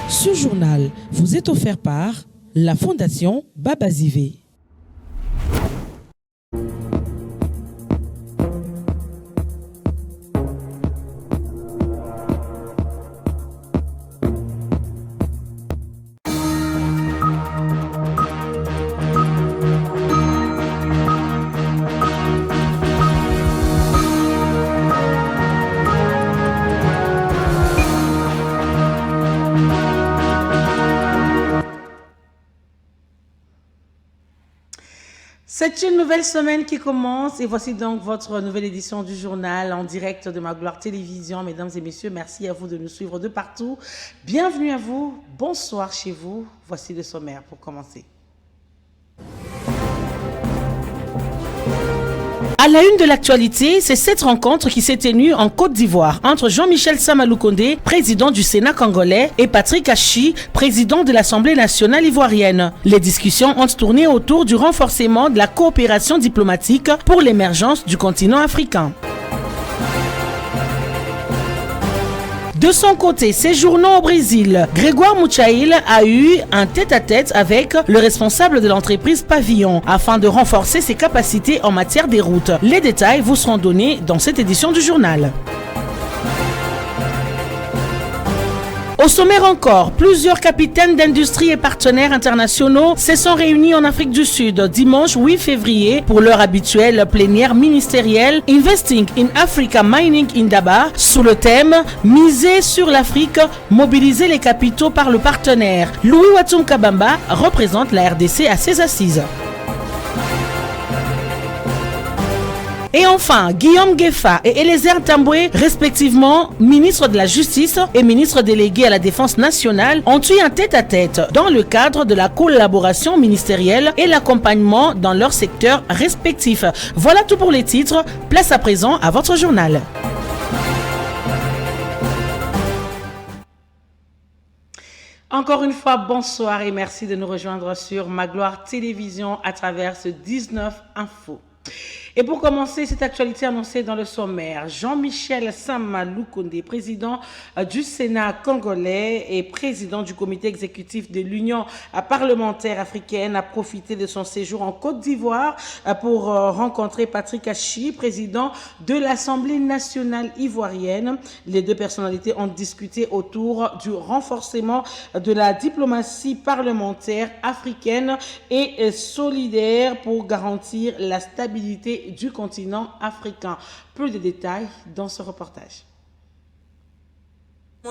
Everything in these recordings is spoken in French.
Ce journal vous est offert par la Fondation Babazivé. C'est une nouvelle semaine qui commence et voici donc votre nouvelle édition du journal en direct de Magloire Télévision. Mesdames et messieurs, merci à vous de nous suivre de partout. Bienvenue à vous, bonsoir chez vous. Voici le sommaire pour commencer. À la une de l'actualité, c'est cette rencontre qui s'est tenue en Côte d'Ivoire entre Jean-Michel Sama Lukonde, président du Sénat congolais, et Patrick Achi, président de l'Assemblée nationale ivoirienne. Les discussions ont tourné autour du renforcement de la coopération diplomatique pour l'émergence du continent africain. De son côté, séjournant au Brésil, Grégoire Mouchaïl a eu un tête-à-tête avec le responsable de l'entreprise Pavillon afin de renforcer ses capacités en matière des routes. Les détails vous seront donnés dans cette édition du journal. Au sommaire encore, plusieurs capitaines d'industrie et partenaires internationaux se sont réunis en Afrique du Sud dimanche 8 février pour leur habituelle plénière ministérielle Investing in Africa Mining in Daba sous le thème Miser sur l'Afrique, mobiliser les capitaux par le partenaire. Louis Watum Kabamba représente la RDC à ses assises. Et enfin, Guillaume Gueffa et Eliezer Tamboué, respectivement ministre de la Justice et ministre délégué à la Défense nationale, ont eu un tête-à-tête dans le cadre de la collaboration ministérielle et l'accompagnement dans leurs secteurs respectifs. Voilà tout pour les titres. Place à présent à votre journal. Encore une fois, bonsoir et merci de nous rejoindre sur Magloire Télévision à travers ce 19 Info. Et pour commencer, cette actualité annoncée dans le sommaire, Jean-Michel Sama Lukonde, président du Sénat congolais et président du comité exécutif de l'Union parlementaire africaine, a profité de son séjour en Côte d'Ivoire pour rencontrer Patrick Achi, président de l'Assemblée nationale ivoirienne. Les deux personnalités ont discuté autour du renforcement de la diplomatie parlementaire africaine et solidaire pour garantir la stabilité du continent africain. Plus de détails dans ce reportage.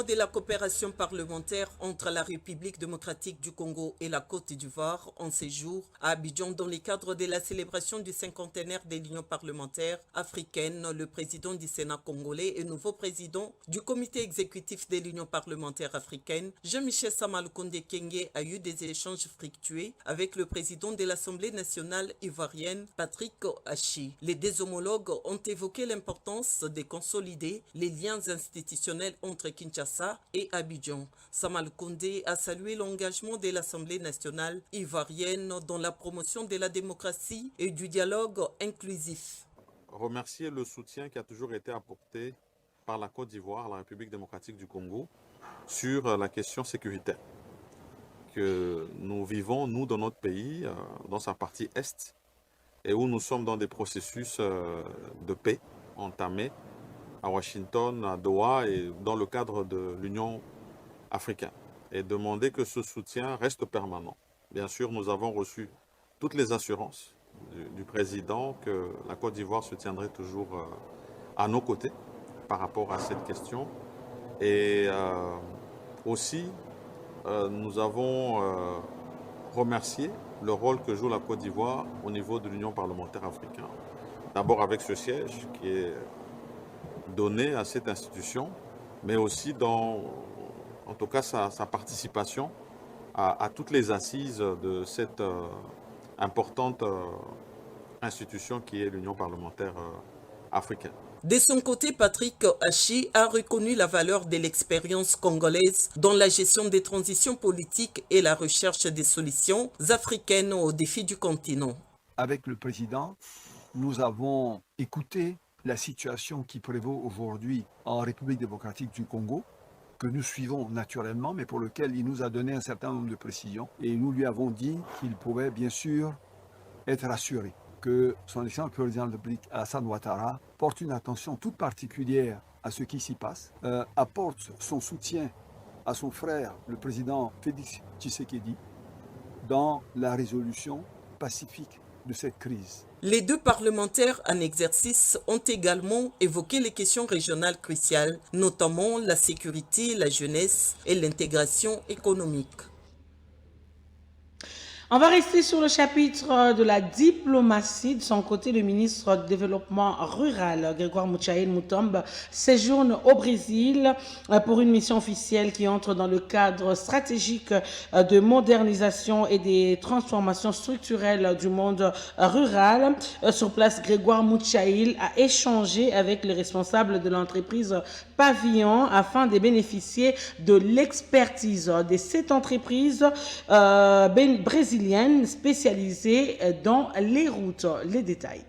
De la coopération parlementaire entre la République démocratique du Congo et la Côte d'Ivoire en séjour à Abidjan dans le cadre de la célébration du cinquantenaire de l'Union parlementaire africaine. Le président du Sénat congolais et nouveau président du comité exécutif de l'Union parlementaire africaine, Jean-Michel Sama Lukonde Kenge, a eu des échanges fructueux avec le président de l'Assemblée nationale ivoirienne, Patrick Achi. Les deux homologues ont évoqué l'importance de consolider les liens institutionnels entre Kinshasa et Abidjan. Sama Lukonde a salué l'engagement de l'Assemblée nationale ivoirienne dans la promotion de la démocratie et du dialogue inclusif. Remercier le soutien qui a toujours été apporté par la Côte d'Ivoire, la République démocratique du Congo, sur la question sécuritaire que nous vivons, nous, dans notre pays, dans sa partie Est, et où nous sommes dans des processus de paix entamés à Washington, à Doha et dans le cadre de l'Union africaine, et demander que ce soutien reste permanent. Bien sûr, nous avons reçu toutes les assurances du président que la Côte d'Ivoire se tiendrait toujours à nos côtés par rapport à cette question. Et aussi, nous avons remercié le rôle que joue la Côte d'Ivoire au niveau de l'Union parlementaire africaine. D'abord avec ce siège qui est donné à cette institution, mais aussi dans, en tout cas, sa participation à toutes les assises de cette importante institution qui est l'Union parlementaire africaine. De son côté, Patrick Achi a reconnu la valeur de l'expérience congolaise dans la gestion des transitions politiques et la recherche des solutions africaines aux défis du continent. Avec le président, nous avons écouté la situation qui prévaut aujourd'hui en République démocratique du Congo que nous suivons naturellement, mais pour lequel il nous a donné un certain nombre de précisions. Et nous lui avons dit qu'il pouvait bien sûr être rassuré que son excellence président de la République, Alassane Ouattara, porte une attention toute particulière à ce qui s'y passe, apporte son soutien à son frère, le président Félix Tshisekedi, dans la résolution pacifique de cette crise. Les deux parlementaires en exercice ont également évoqué les questions régionales cruciales, notamment la sécurité, la jeunesse et l'intégration économique. On va rester sur le chapitre de la diplomatie. De son côté, le ministre du Développement rural, Grégoire Mouchaïl Moutombe, séjourne au Brésil pour une mission officielle qui entre dans le cadre stratégique de modernisation et des transformations structurelles du monde rural. Sur place, Grégoire Mouchaïl a échangé avec les responsables de l'entreprise Pavillon afin de bénéficier de l'expertise de cette entreprise brésilienne spécialisée dans les routes. Les détails.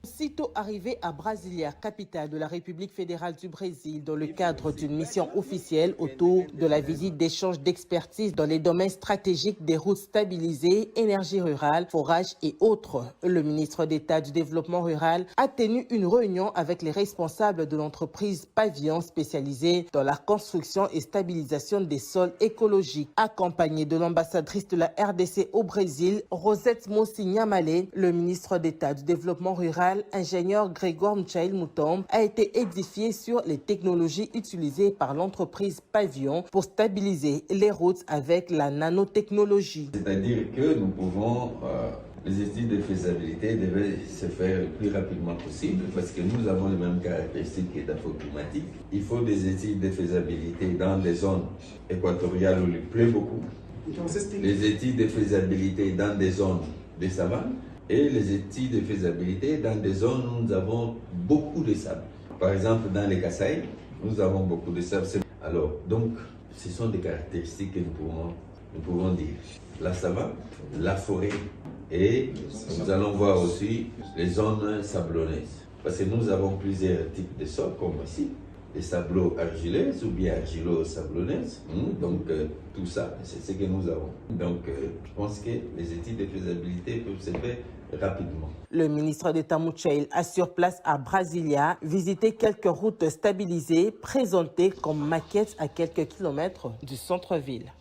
Aussitôt arrivé à Brasilia, capitale de la République fédérale du Brésil, dans le cadre d'une mission officielle autour de la visite d'échange d'expertise dans les domaines stratégiques des routes stabilisées, énergie rurale, forage et autres, le ministre d'État du Développement rural a tenu une réunion avec les responsables de l'entreprise Pavillon spécialisée dans la construction et stabilisation des sols écologiques. Accompagné de l'ambassadrice de la RDC au Brésil, Rosette Mossi-Niamale, le ministre d'État du Développement rural, ingénieur Grégoire Mouchaïl Moutombe, a été édifié sur les technologies utilisées par l'entreprise Pavillon pour stabiliser les routes avec la nanotechnologie. C'est-à-dire que nous pouvons, les études de faisabilité devaient se faire le plus rapidement possible parce que nous avons les mêmes caractéristiques que d'affaires climatiques. Il faut des études de faisabilité dans les zones équatoriales où il pleut beaucoup, les études de faisabilité dans des zones de savane, et les études de faisabilité dans des zones où nous avons beaucoup de sable. Par exemple, dans les Kasaï, nous avons beaucoup de sable. Alors, donc, ce sont des caractéristiques que nous pouvons dire. La savane, la forêt, et nous allons voir aussi les zones sablonneuses. Parce que nous avons plusieurs types de sols, comme ici, des sablo-argileuses ou bien argilo-sablonneuses. Donc, tout ça, c'est ce que nous avons. Donc, je pense que les études de faisabilité peuvent se faire rapidement. Le ministre d'État Mouchaïl a sur place à Brasilia visité quelques routes stabilisées présentées comme maquettes à quelques kilomètres du centre-ville.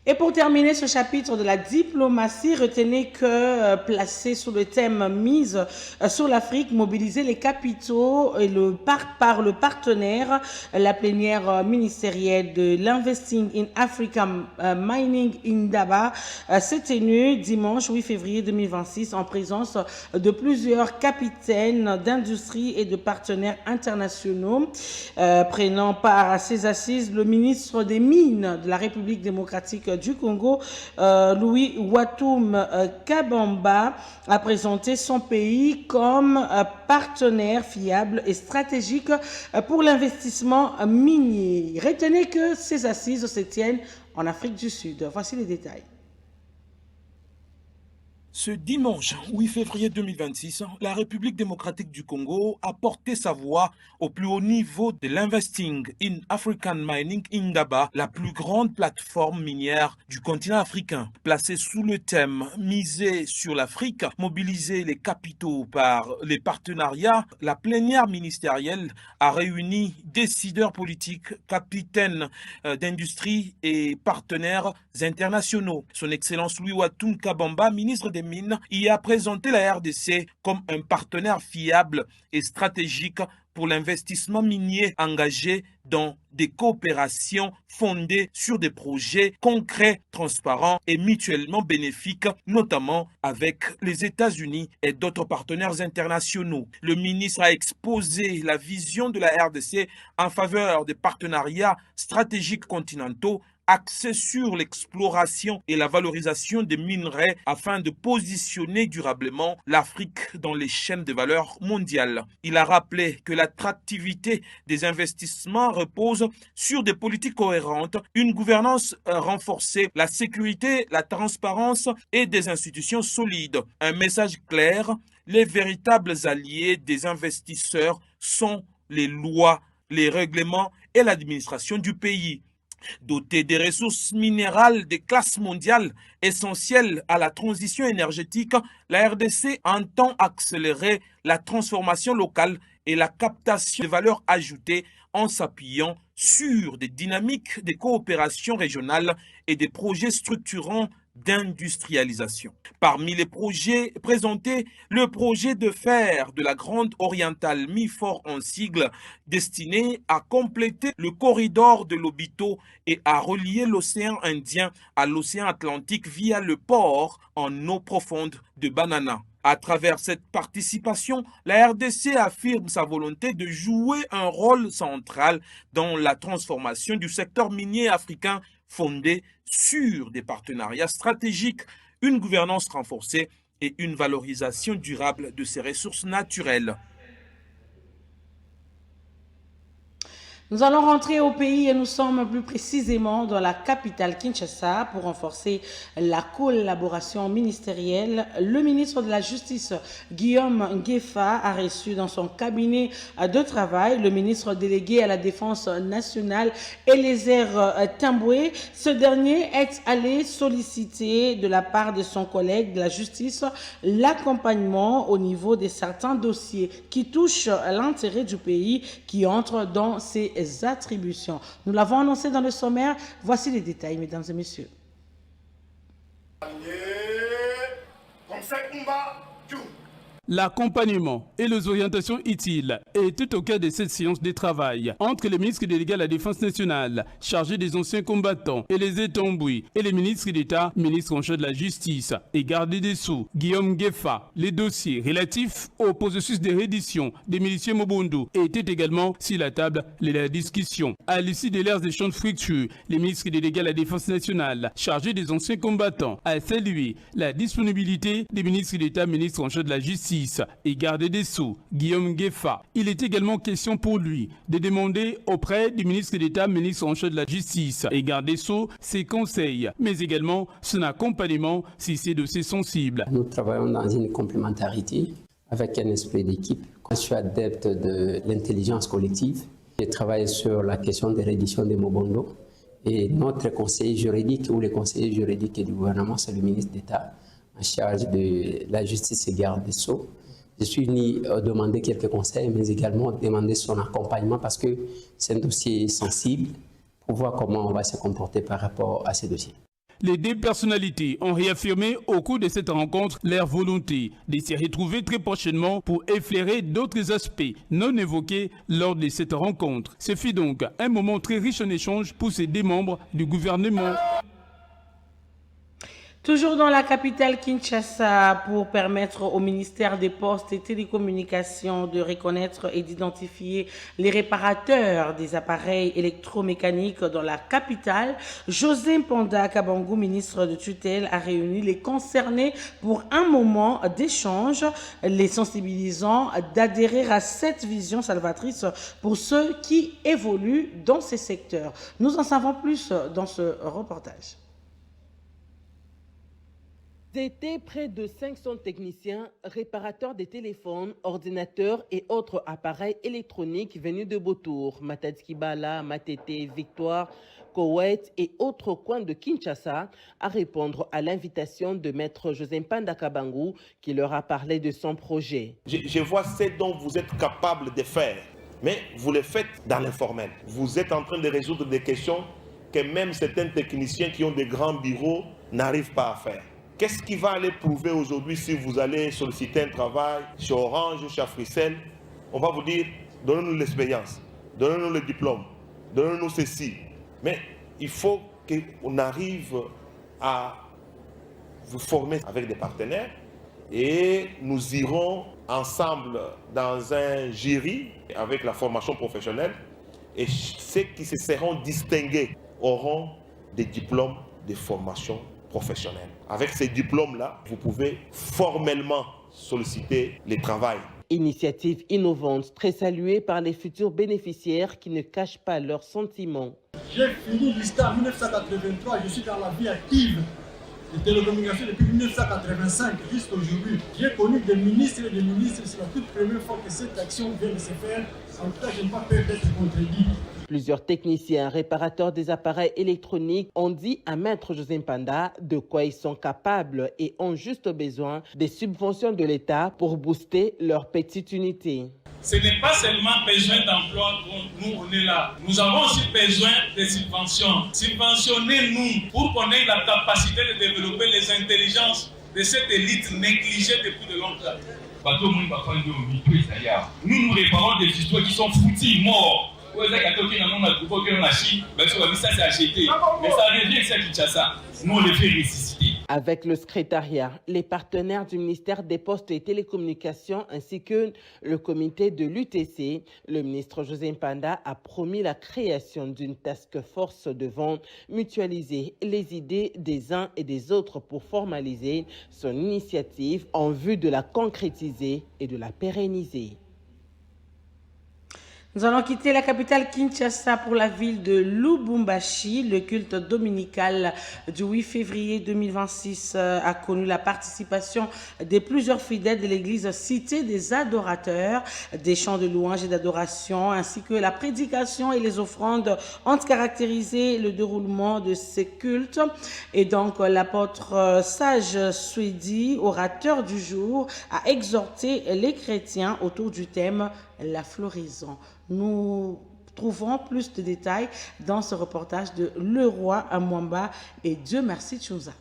Et pour terminer ce chapitre de la diplomatie, retenez que placé sous le thème mise sur l'Afrique, mobiliser les capitaux et par le partenaire, la plénière ministérielle de l'Investing in Africa Mining Indaba s'est tenue dimanche 8 février 2026 en présence de plusieurs capitaines d'industrie et de partenaires internationaux. Prenant part à ces assises, le ministre des Mines de la République démocratique du Congo, Louis Watoum Kabamba, a présenté son pays comme partenaire fiable et stratégique pour l'investissement minier. Retenez que ces assises se tiennent en Afrique du Sud. Voici les détails. Ce dimanche 8 février 2026, la République démocratique du Congo a porté sa voix au plus haut niveau de l'Investing in African Mining Indaba, la plus grande plateforme minière du continent africain. Placée sous le thème « Miser sur l'Afrique, mobiliser les capitaux par les partenariats », la plénière ministérielle a réuni décideurs politiques, capitaines d'industrie et partenaires internationaux. Son Excellence Louis Watoum Kabamba, ministre des Mines, y a présenté la RDC comme un partenaire fiable et stratégique pour l'investissement minier engagé dans des coopérations fondées sur des projets concrets, transparents et mutuellement bénéfiques, notamment avec les États-Unis et d'autres partenaires internationaux. Le ministre a exposé la vision de la RDC en faveur des partenariats stratégiques continentaux axé sur l'exploration et la valorisation des minerais afin de positionner durablement l'Afrique dans les chaînes de valeur mondiales. Il a rappelé que l'attractivité des investissements repose sur des politiques cohérentes, une gouvernance renforcée, la sécurité, la transparence et des institutions solides. Un message clair les véritables alliés des investisseurs sont les lois, les règlements et l'administration du pays. Dotée des ressources minérales de classe mondiale essentielles à la transition énergétique, la RDC entend accélérer la transformation locale et la captation de valeur ajoutée en s'appuyant sur des dynamiques de coopération régionale et des projets structurants d'industrialisation. Parmi les projets présentés, le projet de fer de la Grande Orientale, mis fort en sigle, destiné à compléter le corridor de l'Obito et à relier l'océan Indien à l'océan Atlantique via le port en eau profonde de Banana. À travers cette participation, la RDC affirme sa volonté de jouer un rôle central dans la transformation du secteur minier africain fondé sur des partenariats stratégiques, une gouvernance renforcée et une valorisation durable de ses ressources naturelles. Nous allons rentrer au pays et nous sommes plus précisément dans la capitale Kinshasa pour renforcer la collaboration ministérielle. Le ministre de la Justice, Guillaume Ngefa, a reçu dans son cabinet de travail le ministre délégué à la Défense nationale, Eliezer Tamboué. Ce dernier est allé solliciter de la part de son collègue de la Justice l'accompagnement au niveau de certains dossiers qui touchent à l'intérêt du pays qui entrent dans ses attributions. Nous l'avons annoncé dans le sommaire. Voici les détails, mesdames et messieurs. L'accompagnement et les orientations utiles étaient au cœur de cette séance de travail entre les ministres délégués à la Défense nationale, chargés des anciens combattants, et les Tamboué, et les ministres d'État, ministres en charge de la Justice et garde des Sceaux, Guillaume Ngefa. Les dossiers relatifs au processus de reddition des miliciens Mobondo étaient également sur la table de la discussion. À l'issue de leurs échanges fructueux, les ministres délégués à la Défense nationale, chargés des anciens combattants, a salué la disponibilité des ministres d'État, ministres en charge de la Justice et garde des Sceaux, Guillaume Ngefa. Il est également question pour lui de demander auprès du ministre d'État, ministre en charge de la Justice et garde des Sceaux, ses conseils, mais également son accompagnement si ces dossiers sensibles. Nous travaillons dans une complémentarité avec un esprit d'équipe. Je suis adepte de l'intelligence collective. J'ai travaillé sur la question de reddition des Mobondo et notre conseiller juridique ou les conseillers juridiques du gouvernement, c'est le ministre d'État en charge de la justice et garde des Sceaux. Je suis venu demander quelques conseils, mais également demander son accompagnement parce que c'est un dossier sensible pour voir comment on va se comporter par rapport à ces dossiers. Les deux personnalités ont réaffirmé au cours de cette rencontre leur volonté de se retrouver très prochainement pour effleurer d'autres aspects non évoqués lors de cette rencontre. Ce fut donc un moment très riche en échanges pour ces deux membres du gouvernement. Toujours dans la capitale Kinshasa, pour permettre au ministère des Postes et Télécommunications de reconnaître et d'identifier les réparateurs des appareils électromécaniques dans la capitale, José Mpanda Kabangou, ministre de tutelle, a réuni les concernés pour un moment d'échange, les sensibilisant d'adhérer à cette vision salvatrice pour ceux qui évoluent dans ces secteurs. Nous en savons plus dans ce reportage. C'était près de 500 techniciens, réparateurs des téléphones, ordinateurs et autres appareils électroniques venus de Beautour, Matadskibala, Matete, Victoire, Koweït et autres coins de Kinshasa à répondre à l'invitation de maître José Mpanda Kabangou qui leur a parlé de son projet. Je vois ce dont vous êtes capable de faire, mais vous le faites dans l'informel. Vous êtes en train de résoudre des questions que même certains techniciens qui ont des grands bureaux n'arrivent pas à faire. Qu'est-ce qui va aller prouver aujourd'hui si vous allez solliciter un travail chez Orange ou chez Africell? On va vous dire, donnez-nous l'expérience, donnez-nous le diplôme, donnez-nous ceci. Mais il faut qu'on arrive à vous former avec des partenaires et nous irons ensemble dans un jury avec la formation professionnelle et ceux qui se seront distingués auront des diplômes de formation professionnelle. Avec ces diplômes-là, vous pouvez formellement solliciter le travail. Initiative innovante, très saluée par les futurs bénéficiaires qui ne cachent pas leurs sentiments. J'ai fini l'histoire en 1983, je suis dans la vie active. de télécommunications depuis 1985 jusqu'à aujourd'hui. J'ai connu des ministres et des ministres. C'est la toute première fois que cette action vient de se faire. En tout cas, je n'ai pas peur d'être contredit. Plusieurs techniciens réparateurs des appareils électroniques ont dit à Maître José Mpanda de quoi ils sont capables et ont juste besoin des subventions de l'État pour booster leur petite unité. Ce n'est pas seulement besoin d'emploi dont nous on est là. Nous avons aussi besoin de subventions. Subventionnez-nous pour qu'on ait la capacité de développer les intelligences de cette élite négligée depuis de longtemps. Nous réparons des histoires qui sont foutues, morts. Mais ça revient ici à Kinshasa. Nous, on les fait ressusciter. Avec le secrétariat, les partenaires du ministère des Postes et Télécommunications ainsi que le comité de l'UTC, le ministre José Mpanda a promis la création d'une task force devant mutualiser les idées des uns et des autres pour formaliser son initiative en vue de la concrétiser et de la pérenniser. Nous allons quitter la capitale Kinshasa pour la ville de Lubumbashi. Le culte dominical du 8 février 2026 a connu la participation de plusieurs fidèles de l'église Cité des Adorateurs. Des chants de louange et d'adoration ainsi que la prédication et les offrandes ont caractérisé le déroulement de ces cultes. Et donc l'apôtre Sage Swedi, orateur du jour, a exhorté les chrétiens autour du thème la floraison. Nous trouvons plus de détails dans ce reportage de Leroy Amwamba et Dieu merci Tchouza.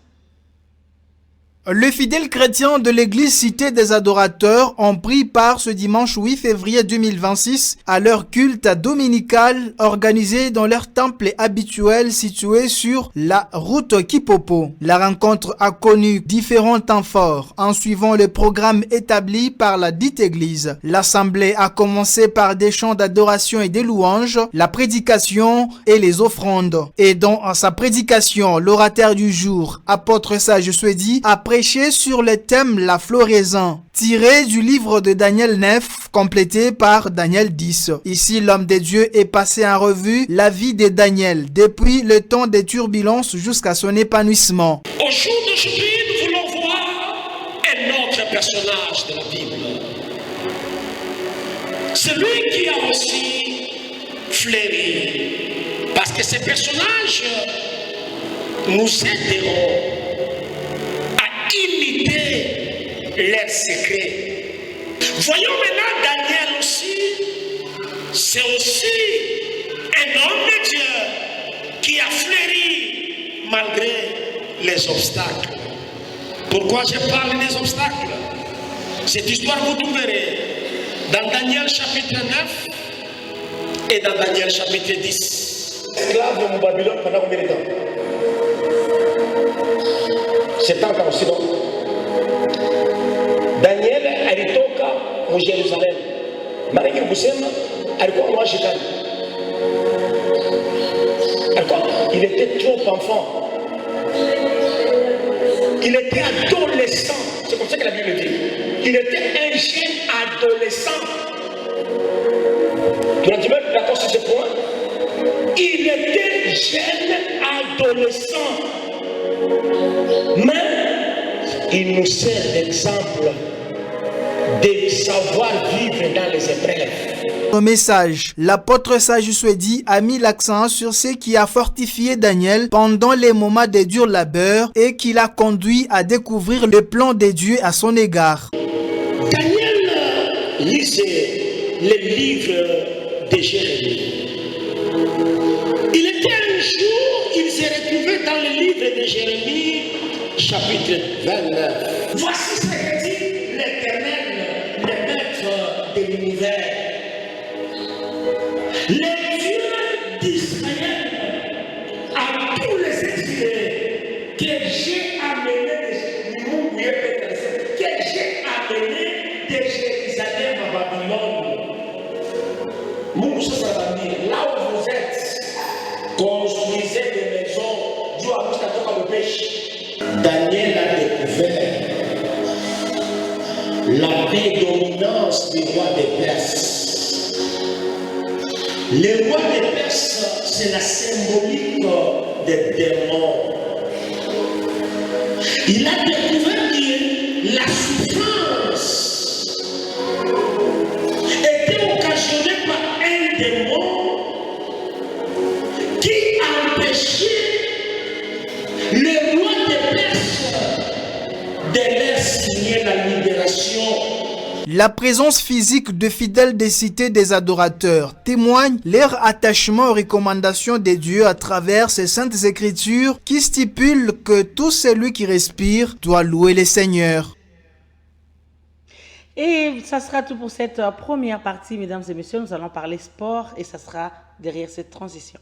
Les fidèles chrétiens de l'église Cité des Adorateurs ont pris part ce dimanche 8 février 2026 à leur culte dominical organisé dans leur temple habituel situé sur la route Kipopo. La rencontre a connu différents temps forts en suivant le programme établi par la dite église. L'assemblée a commencé par des chants d'adoration et des louanges, la prédication et les offrandes. Et dans sa prédication, l'orateur du jour, apôtre Sage Swedi, a prêché sur le thème la floraison, tiré du livre de Daniel 9, complété par Daniel 10. Ici, l'homme de Dieu est passé en revue la vie de Daniel, depuis le temps des turbulences jusqu'à son épanouissement. Au jour d'aujourd'hui, nous voulons voir un autre personnage de la Bible. Celui qui a aussi fleuri. Parce que ces personnages nous aideront imiter leurs secrets. Voyons maintenant Daniel aussi. C'est aussi un homme de Dieu qui a fleuri malgré les obstacles. Pourquoi je parle des obstacles? Cette histoire vous trouverez dans Daniel chapitre 9 et dans Daniel chapitre 10. Esclave de Babylone pendant combien de temps? 70 ans aussi, non? Daniel alitoka mu Jerusalem. Maana kusema alikuwa mwashikani. Il était trop enfant. Il était adolescent. C'est comme ça que la Bible dit. Il était un jeune adolescent. Tu as dit même d'accord sur ce point? Il était jeune adolescent. Mais il nous sert d'exemple de savoir vivre dans les épreuves. Au message, l'apôtre Sage Swedi a mis l'accent sur ce qui a fortifié Daniel pendant les moments de dur labeur et qui l'a conduit à découvrir le plan de Dieu à son égard. Daniel lisait les livres de Jérémie. Il était un jour, il s'est retrouvé dans le livre de Jérémie, chapitre 29. Voici ce que dit l'Éternel, le maître de l'univers. Les dieux d'Israël, à tous les exilés que j'ai amenés de Jérusalem à Babylone. Là où vous êtes, construisez des maisons, Dieu a mis à toi le péché. Daniel a découvert la prédominance du roi des Perses. Le roi des Perses, c'est la symbolique des démons. il a découvert que la souffrance était occasionnée par un démon qui empêchait le roi de Perse de leur signer la libération. La présence physique de fidèles des cités des adorateurs témoigne leur attachement aux recommandations des dieux à travers ces saintes écritures qui stipulent que tout celui qui respire doit louer les seigneurs. Et ça sera tout pour cette première partie, mesdames et messieurs. Nous allons parler sport et ça sera derrière cette transition.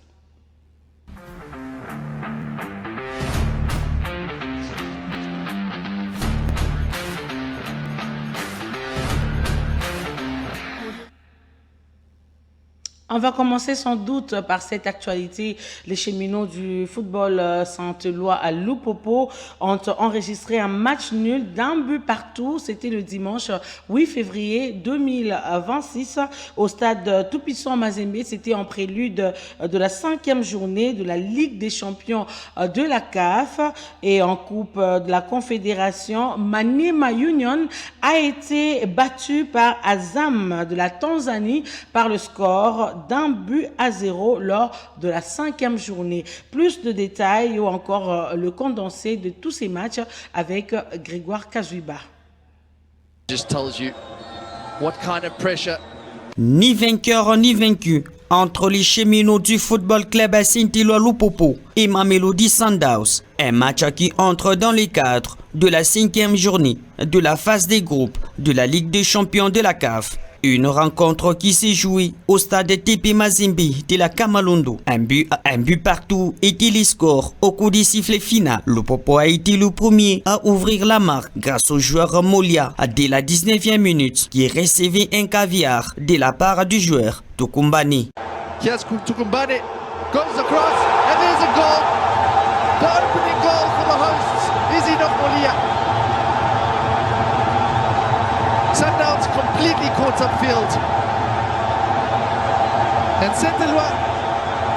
On va commencer sans doute par cette actualité. Les cheminots du football Saint-Éloi à Lupopo ont enregistré un match nul d'un but partout. C'était le dimanche 8 février 2026 au stade Tout-Puissant Mazembe. C'était en prélude de la 5e journée de la Ligue des champions de la CAF. Et en Coupe de la Confédération, Maniema Union a été battu par Azam de la Tanzanie par le score d'un but à 0 lors de la 5e journée. Plus de détails ou encore le condensé de tous ces matchs avec Grégoire Kazuiba. Just tells you what kind of pressure. Ni vainqueur ni vaincu entre les cheminots du football club à Saint-Éloi Lupopo et Mamelodi Sundowns. Un match qui entre dans les cadres de la 5e journée de la phase des groupes de la Ligue des champions de la CAF. Une rencontre qui s'est jouée au stade TP Mazembe de la Kamalondo. Un but partout était les scores au coup des sifflets final. Lupopo a été le premier à ouvrir la marque grâce au joueur Molia dès la 19e minute qui recevait un caviar de la part du joueur Tukumbani. Tukumbani goes across and there's a goal. The opening goal for the hosts is Enoch Molia. Sundowns completely caught upfield. And Saint-Éloi,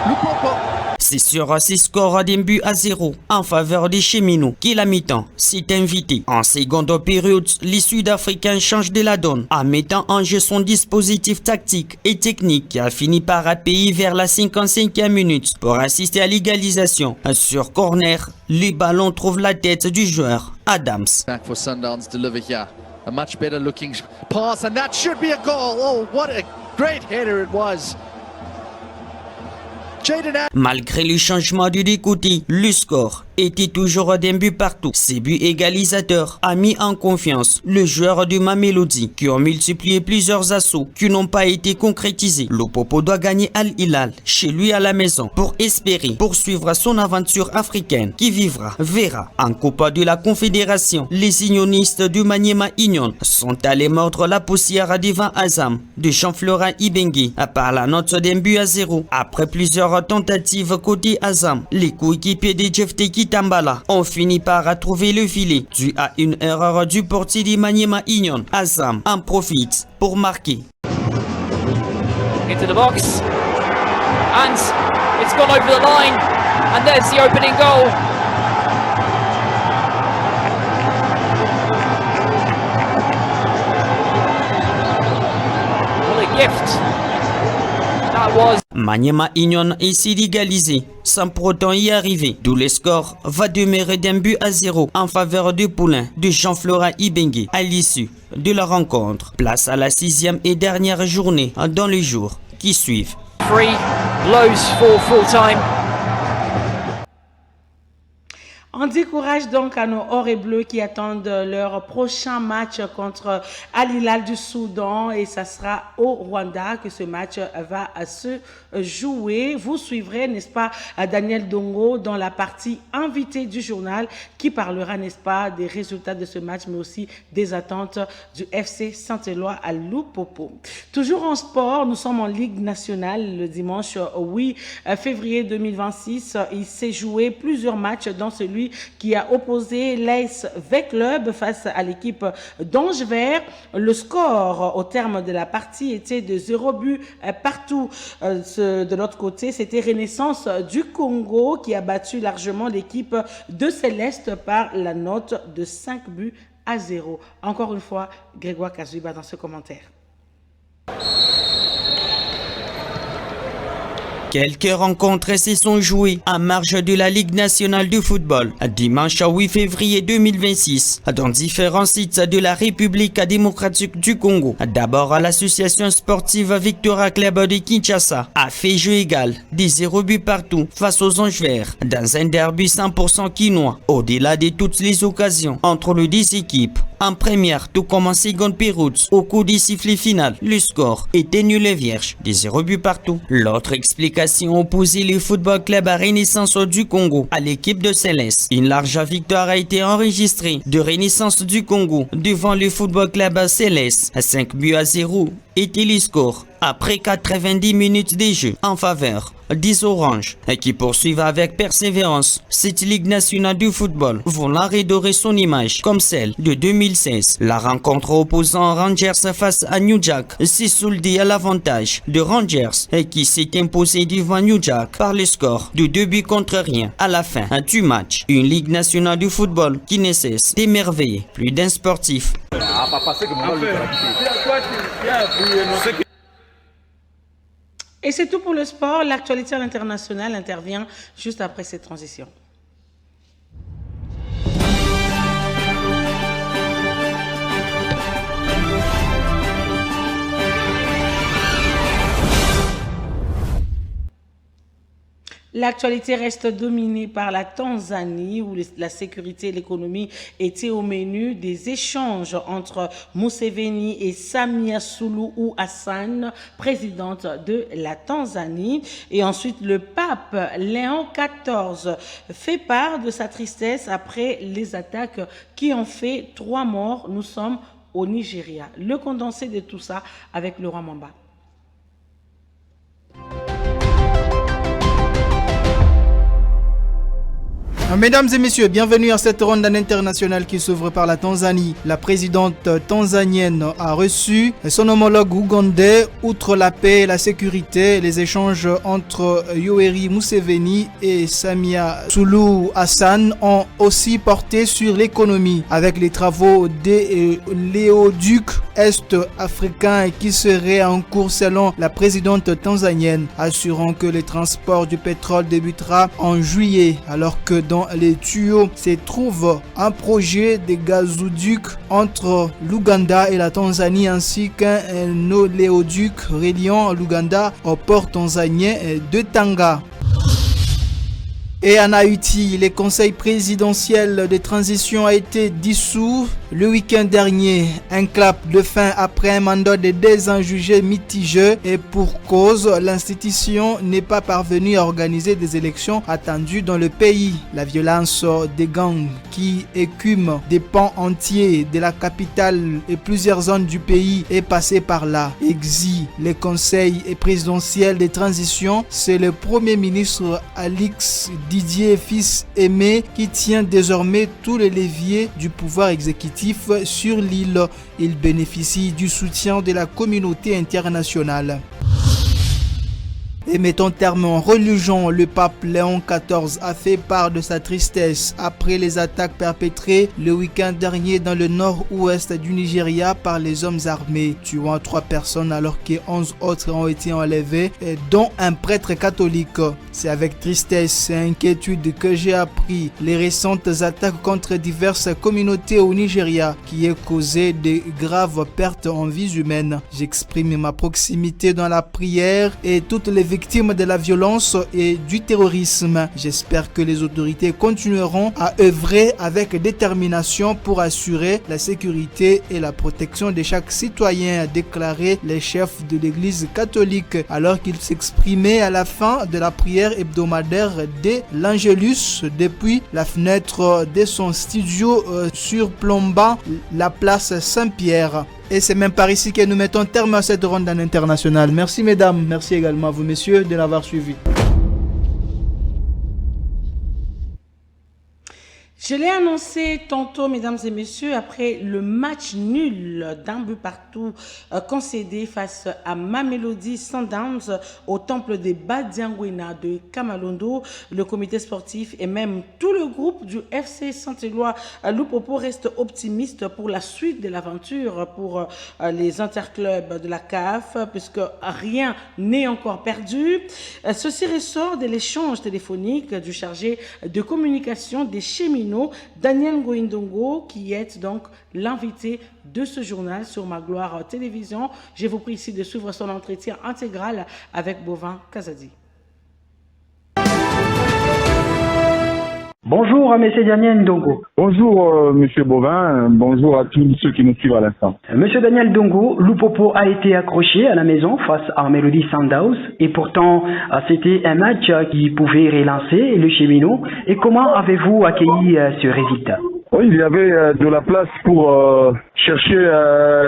Lupopo. C'est sur ce score d'un but à 0 en faveur des cheminots qui la mi-temps s'est invité. En seconde période, les Sud-Africains changent de la donne en mettant en jeu son dispositif tactique et technique qui a fini par payer vers la 55e minute pour assister à l'égalisation. Sur corner, le ballon trouve la tête du joueur Adams. Back for Sundowns deliver here. A much better looking pass and that should be a goal. Oh, what a great header it was. Malgré le changement du décoté, le score était toujours d'un but partout. Ces buts égalisateurs a mis en confiance le joueur de Mamelodi qui ont multiplié plusieurs assauts qui n'ont pas été concrétisés. Lupopo doit gagner Al Hilal chez lui à la maison pour espérer poursuivre son aventure africaine qui verra en Coupe de la Confédération. Les unionistes du Maniema Union sont allés mordre la poussière devant Azam de Jean-Florent Ibenge par la note d'un but à 0. Après plusieurs tentatives côté Azam, les coéquipiers de Jefteki Tambala ont fini par trouver le filet. Dû à une erreur du portier de Maniema Union, Azam en profite pour marquer. Into the box and it's gone over the line and there's the opening goal. What a gift. Maniema Union essaie d'égaliser sans pour autant y arriver. D'où le score va demeurer d'un but à 0 en faveur du poulain de Jean-Florent Ibenge à l'issue de la rencontre. Place à la 6e et dernière journée dans les jours qui suivent. 3 blows for full time. On décourage donc à nos or et bleus qui attendent leur prochain match contre Al Hilal du Soudan et ça sera au Rwanda que ce match va se jouer. Vous suivrez, n'est-ce pas, Daniel Dongo dans la partie invitée du journal qui parlera, n'est-ce pas, des résultats de ce match mais aussi des attentes du FC Saint-Éloi à Lupopo. Toujours en sport, nous sommes en Ligue nationale le dimanche 8 février 2026. Il s'est joué plusieurs matchs dans celui aujourd'hui qui a opposé l'AS V-Club face à l'équipe d'Ange Vert. Le score au terme de la partie était de 0 but partout. De l'autre côté, c'était Renaissance du Congo qui a battu largement l'équipe de Céleste par la note de 5 buts à 0. Encore une fois, Grégoire Kazuiba dans ce commentaire. Quelques rencontres se sont jouées en marge de la Ligue nationale de football dimanche 8 février 2026 dans différents sites de la République démocratique du Congo. D'abord, l'association sportive Victoria Club de Kinshasa a fait jeu égal des 0 buts partout face aux Anges Verts dans un derby 100% quinois. Au-delà de toutes les occasions entre les deux équipes, en première tout comme en seconde période, au cours du sifflet final, le score était nul et vierge des 0 buts partout. L'autre explication opposait le football club à Renaissance du Congo à l'équipe de Céleste. Une large victoire a été enregistrée de Renaissance du Congo devant le football club à Céleste. 5 buts à 0 était le score après 90 minutes de jeu en faveur des Oranges qui poursuivent avec persévérance cette Ligue nationale du football, voulant redorer son image comme celle de 2016. La rencontre opposant Rangers face à New Jack s'est soldée à l'avantage de Rangers qui s'est imposé devant New Jack par le score de 2 buts contre rien à la fin du match. Une Ligue nationale du football qui ne cesse d'émerveiller plus d'un sportif. Et c'est tout pour le sport. L'actualité à l'international intervient juste après cette transition. L'actualité reste dominée par la Tanzanie où la sécurité et l'économie étaient au menu des échanges entre Museveni et Samia Suluhu Hassan, présidente de la Tanzanie. Et ensuite, le pape Léon XIV fait part de sa tristesse après les attaques qui ont fait 3 morts. Nous sommes au Nigeria. Le condensé de tout ça avec Laurent Mamba. Mesdames et messieurs, bienvenue à cette ronde internationale qui s'ouvre par la Tanzanie. La présidente tanzanienne a reçu son homologue ougandais. Outre la paix, la sécurité, les échanges entre Yoweri Museveni et Samia Suluhu Hassan ont aussi porté sur l'économie avec les travaux des léoducs est-africains qui seraient en cours selon la présidente tanzanienne, assurant que le transport du pétrole débutera en juillet alors que dans les tuyaux se trouve un projet de gazoduc entre l'Ouganda et la Tanzanie ainsi qu'un oléoduc reliant l'Ouganda au port tanzanien de Tanga. Et en Haïti, le conseil présidentiel de transition a été dissous le week-end dernier. Un clap de fin après un mandat de 2 ans jugé mitigé et pour cause, l'institution n'est pas parvenue à organiser des élections attendues dans le pays. La violence des gangs qui écument des pans entiers de la capitale et plusieurs zones du pays est passée par là. Exit le conseil présidentiel de transition, c'est le premier ministre Alix Didier Fils-Aimé qui tient désormais tous les leviers du pouvoir exécutif sur l'île. Il bénéficie du soutien de la communauté internationale. Et mettons terme en religion, le pape Léon XIV a fait part de sa tristesse après les attaques perpétrées le week-end dernier dans le nord-ouest du Nigeria par les hommes armés, tuant 3 personnes alors que 11 autres ont été enlevés, dont un prêtre catholique. C'est avec tristesse et inquiétude que j'ai appris les récentes attaques contre diverses communautés au Nigeria qui ont causé de graves pertes en vies humaines. J'exprime ma proximité dans la prière et toutes les victimes de la violence et du terrorisme. J'espère que les autorités continueront à œuvrer avec détermination pour assurer la sécurité et la protection de chaque citoyen, a déclaré le chef de l'église catholique alors qu'il s'exprimait à la fin de la prière hebdomadaire de l'Angélus depuis la fenêtre de son studio surplombant la place Saint-Pierre. Et c'est même par ici que nous mettons terme à cette ronde en international. Merci mesdames, merci également à vous messieurs de l'avoir suivi. Je l'ai annoncé tantôt, mesdames et messieurs, après le match nul d'un but partout concédé face à Mamelodi Sundowns au temple des Badiangwena de Kamalondo, le comité sportif et même tout le groupe du FC Saint-Éloi Lupopo reste optimiste pour la suite de l'aventure pour les interclubs de la CAF, puisque rien n'est encore perdu. Ceci ressort de l'échange téléphonique du chargé de communication des cheminots, Daniel Ngoïndongo, qui est donc l'invité de ce journal sur Magloire Télévision. Je vous prie ici de suivre son entretien intégral avec Bovin Kazadi. Bonjour à M. Daniel Ndongo. Bonjour M. Bovin, bonjour à tous ceux qui nous suivent à l'instant. M. Daniel Ndongo, Lupopo a été accroché à la maison face à Mamelodi Sundowns et pourtant c'était un match qui pouvait relancer le cheminot. Et comment avez-vous accueilli ce résultat? Oui, il y avait de la place pour chercher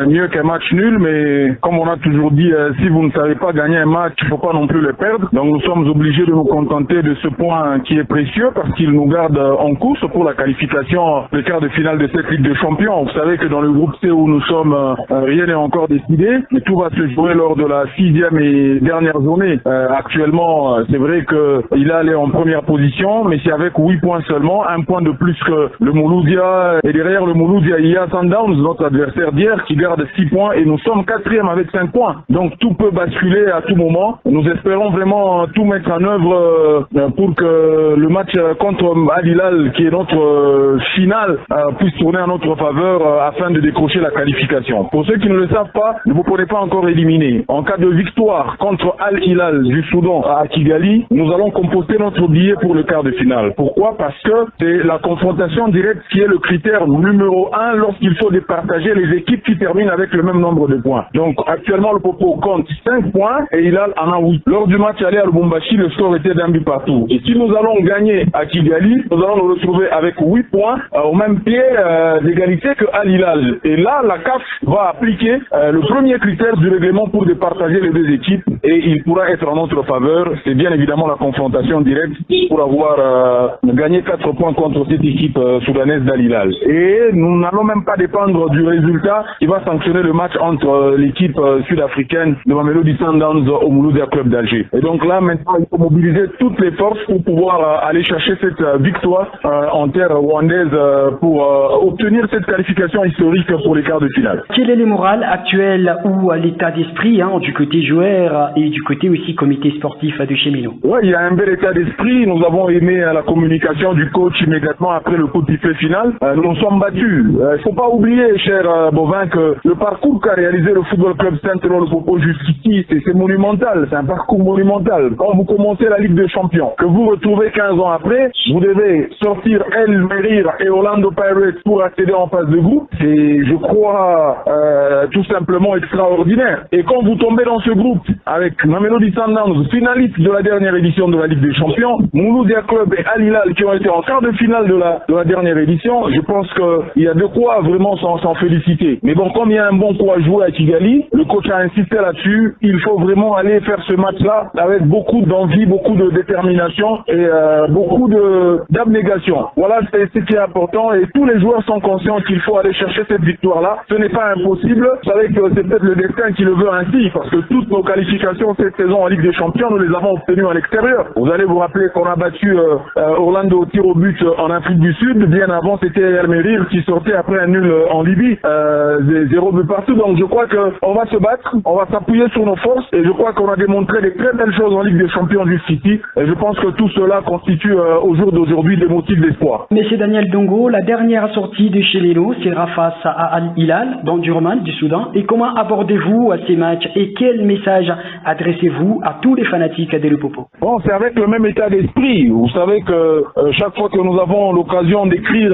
mieux qu'un match nul, mais comme on a toujours dit, si vous ne savez pas gagner un match, il ne faut pas non plus le perdre. Donc nous sommes obligés de nous contenter de ce point qui est précieux parce qu'il nous garde en course pour la qualification des quarts de finale de cette Ligue des Champions. Vous savez que dans le groupe C où nous sommes, rien n'est encore décidé, mais tout va se jouer lors de la 6e et dernière journée. Actuellement, c'est vrai qu'il est en première position, mais c'est avec 8 points seulement, un point de plus que le Mouloudia. Et derrière le Mouloudia, il y a Sundowns, notre adversaire d'hier, qui garde 6 points et nous sommes 4e avec 5 points. Donc tout peut basculer à tout moment. Nous espérons vraiment tout mettre en œuvre pour que le match contre Al Hilal, qui est notre finale, puisse tourner en notre faveur afin de décrocher la qualification. Pour ceux qui ne le savent pas, ne vous prenez pas encore éliminé. En cas de victoire contre Al Hilal du Soudan à Kigali, nous allons composter notre billet pour le quart de finale. Pourquoi? Parce que c'est la confrontation directe qui est le critère numéro 1 lorsqu'il faut départager les équipes qui terminent avec le même nombre de points. Donc actuellement le Popo compte 5 points et Hilal en a 8. Lors du match aller à Lubumbashi, le score était d'un but partout. Et si nous allons gagner à Kigali, nous allons nous retrouver avec 8 points au même pied d'égalité que Al Hilal. Et là, la CAF va appliquer le premier critère du règlement pour départager les deux équipes et il pourra être en notre faveur. C'est bien évidemment la confrontation directe pour avoir gagné 4 points contre cette équipe soudanaise d'Al Hilal. Et nous n'allons même pas dépendre du résultat qui va sanctionner le match entre l'équipe sud-africaine de Mamelodi Sundowns au Mouloudia Club d'Alger. Et donc là, maintenant, il faut mobiliser toutes les forces pour pouvoir aller chercher cette victoire en terre rwandaise pour obtenir cette qualification historique pour les quarts de finale. Quel est le moral actuel ou l'état d'esprit du côté joueur et du côté aussi comité sportif de Cheminot? Oui, il y a un bel état d'esprit. Nous avons aimé la communication du coach immédiatement après le coup de sifflet final. Nous nous sommes battus. Il ne faut pas oublier, cher Bovin, que le parcours qu'a réalisé le Football Club Saint-Éloi Lupopo jusqu'ici, c'est monumental. C'est un parcours monumental. Quand vous commencez la Ligue des Champions, que vous retrouvez 15 ans après, vous devez sortir El Merir et Orlando Pirates pour accéder en phase de groupe. C'est, je crois, tout simplement extraordinaire. Et quand vous tombez dans ce groupe avec Mamelodi Sundowns, finaliste de la dernière édition de la Ligue des Champions, Mouloudia Club et Al Hilal qui ont été en quart de finale de la dernière édition, je pense qu'il y a de quoi vraiment s'en féliciter. Mais bon, comme il y a un bon coup à jouer à Kigali, le coach a insisté là-dessus, il faut vraiment aller faire ce match-là avec beaucoup d'envie, beaucoup de détermination et beaucoup d'abnégation. Voilà, c'est ce qui est important et tous les joueurs sont conscients qu'il faut aller chercher cette victoire-là. Ce n'est pas impossible. Vous savez que c'est peut-être le destin qui le veut ainsi parce que toutes nos qualifications cette saison en Ligue des Champions, nous les avons obtenues à l'extérieur. Vous allez vous rappeler qu'on a battu Orlando au tir au but en Afrique du Sud. Bien avant, c'était El Merir qui sortait après un nul en Libye. 0 but partout. Donc je crois qu'on va se battre, on va s'appuyer sur nos forces et je crois qu'on a démontré des très belles choses en Ligue des Champions jusqu'ici. Et je pense que tout cela constitue au jour d'aujourd'hui des motifs d'espoir. Monsieur Daniel Ndongo, la dernière sortie de Cheminot sera face à Al Hilal, dans Durman du Soudan. Et comment abordez-vous ces matchs et quel message adressez-vous à tous les fanatiques de Lupopo? Bon, c'est avec le même état d'esprit. Vous savez que chaque fois que nous avons l'occasion d'écrire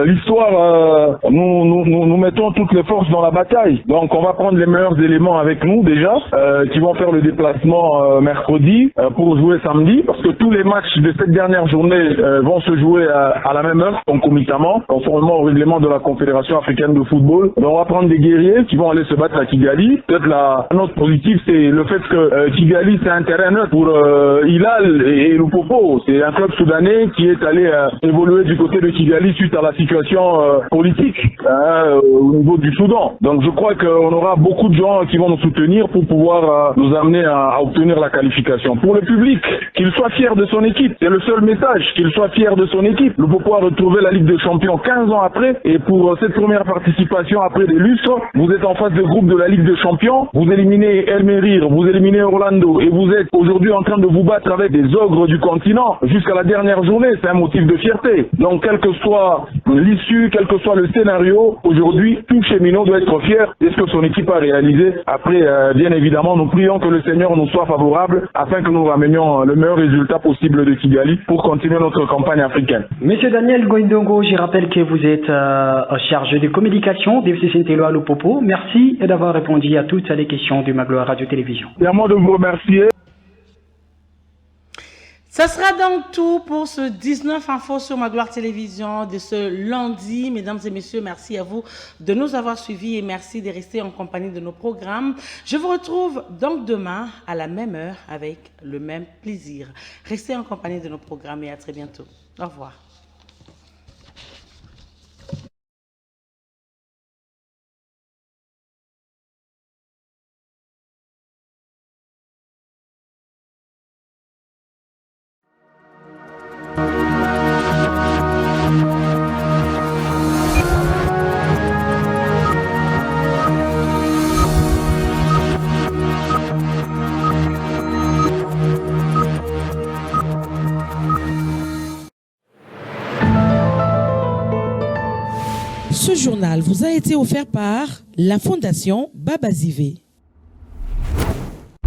l'histoire, nous mettons toutes les forces dans la bataille. Donc on va prendre les meilleurs éléments avec nous déjà, qui vont faire le déplacement mercredi pour jouer samedi, parce que tous les matchs de cette dernière journée vont se jouer à la même heure, concomitamment, conformément au règlement de la Confédération africaine de football. Donc on va prendre des guerriers qui vont aller se battre à Kigali. Peut-être la note positive, c'est le fait fait que Kigali c'est un terrain neutre pour Hilal et Lupopo. C'est un club soudanais qui est allé évoluer du côté de Kigali suite à la situation politique au niveau du Soudan. Donc je crois qu'on aura beaucoup de gens qui vont nous soutenir pour pouvoir nous amener à obtenir la qualification. Pour le public, qu'il soit fier de son équipe. C'est le seul message, qu'il soit fier de son équipe. Lupopo a retrouvé la Ligue des Champions 15 ans après, et pour cette première participation après des lustres, vous êtes en phase de groupe de la Ligue des Champions, vous éliminez El Merir, vous éliminez Orlando, et vous êtes aujourd'hui en train de vous battre avec des ogres du continent jusqu'à la dernière journée. C'est un motif de fierté. Donc quelle que soit l'issue, quel que soit le scénario, aujourd'hui tout cheminot doit être fier de ce que son équipe a réalisé. Après, bien évidemment, nous prions que le Seigneur nous soit favorable afin que nous ramenions le meilleur résultat possible de Kigali pour continuer notre campagne africaine. Monsieur Daniel Goindongo, je rappelle que vous êtes chargé de communication de Saint-Éloi Lupopo. Merci d'avoir répondu à toutes les questions de Magloire Radio-Télévision. C'est à moi de vous remercier. Ça sera donc tout pour ce 19 Infos sur Magloire Télévision de ce lundi. Mesdames et messieurs, merci à vous de nous avoir suivis et merci de rester en compagnie de nos programmes. Je vous retrouve donc demain à la même heure avec le même plaisir. Restez en compagnie de nos programmes et à très bientôt. Au revoir. Ce journal vous a été offert par la Fondation Babazivé.